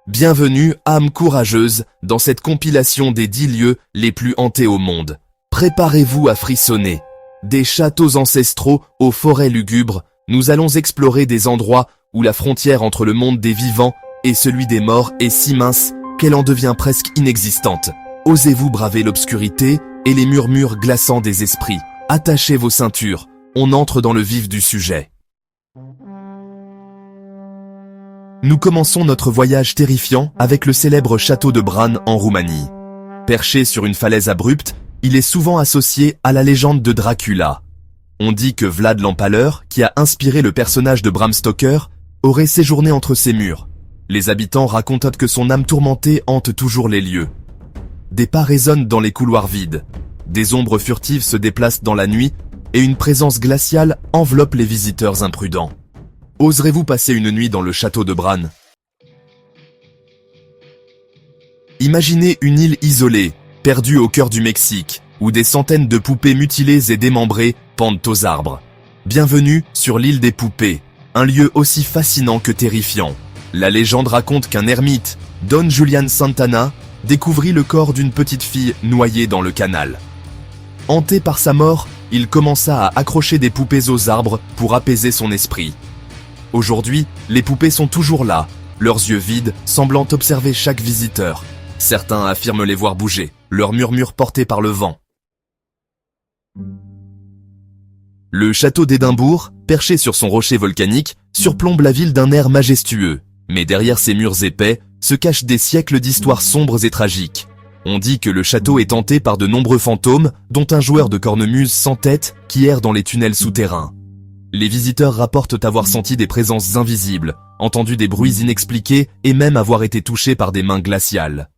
Bienvenue, âme courageuse, dans cette compilation des 10 lieux les plus hantés au monde. Préparez-vous à frissonner. Des châteaux ancestraux aux forêts lugubres, nous allons explorer des endroits où la frontière entre le monde des vivants et celui des morts est si mince qu'elle en devient presque inexistante. Osez-vous braver l'obscurité et les murmures glaçants des esprits. Attachez vos ceintures, on entre dans le vif du sujet. Nous commençons notre voyage terrifiant avec le célèbre château de Bran en Roumanie. Perché sur une falaise abrupte, il est souvent associé à la légende de Dracula. On dit que Vlad l'Empaleur, qui a inspiré le personnage de Bram Stoker, aurait séjourné entre ses murs. Les habitants racontent que son âme tourmentée hante toujours les lieux. Des pas résonnent dans les couloirs vides. Des ombres furtives se déplacent dans la nuit et une présence glaciale enveloppe les visiteurs imprudents. Oserez-vous passer une nuit dans le château de Bran? Imaginez une île isolée, perdue au cœur du Mexique, où des centaines de poupées mutilées et démembrées pendent aux arbres. Bienvenue sur l'île des poupées, un lieu aussi fascinant que terrifiant. La légende raconte qu'un ermite, Don Julian Santana, découvrit le corps d'une petite fille noyée dans le canal. Hanté par sa mort, il commença à accrocher des poupées aux arbres pour apaiser son esprit. Aujourd'hui, les poupées sont toujours là, leurs yeux vides, semblant observer chaque visiteur. Certains affirment les voir bouger, leurs murmures portés par le vent. Le château d'Édimbourg, perché sur son rocher volcanique, surplombe la ville d'un air majestueux. Mais derrière ces murs épais, se cachent des siècles d'histoires sombres et tragiques. On dit que le château est hanté par de nombreux fantômes, dont un joueur de cornemuse sans tête qui erre dans les tunnels souterrains. Les visiteurs rapportent avoir senti des présences invisibles, entendu des bruits inexpliqués et même avoir été touchés par des mains glaciales.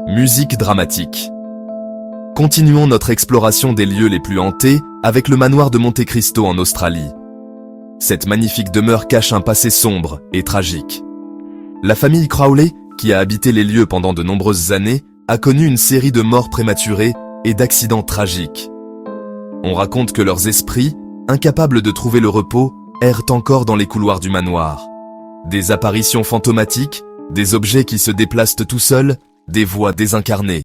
Musique dramatique. Continuons notre exploration des lieux les plus hantés avec le manoir de Monte Cristo en Australie. Cette magnifique demeure cache un passé sombre et tragique. La famille Crowley, qui a habité les lieux pendant de nombreuses années, a connu une série de morts prématurées et d'accidents tragiques. On raconte que leurs esprits, incapables de trouver le repos, errent encore dans les couloirs du manoir. Des apparitions fantomatiques, des objets qui se déplacent tout seuls, des voix désincarnées.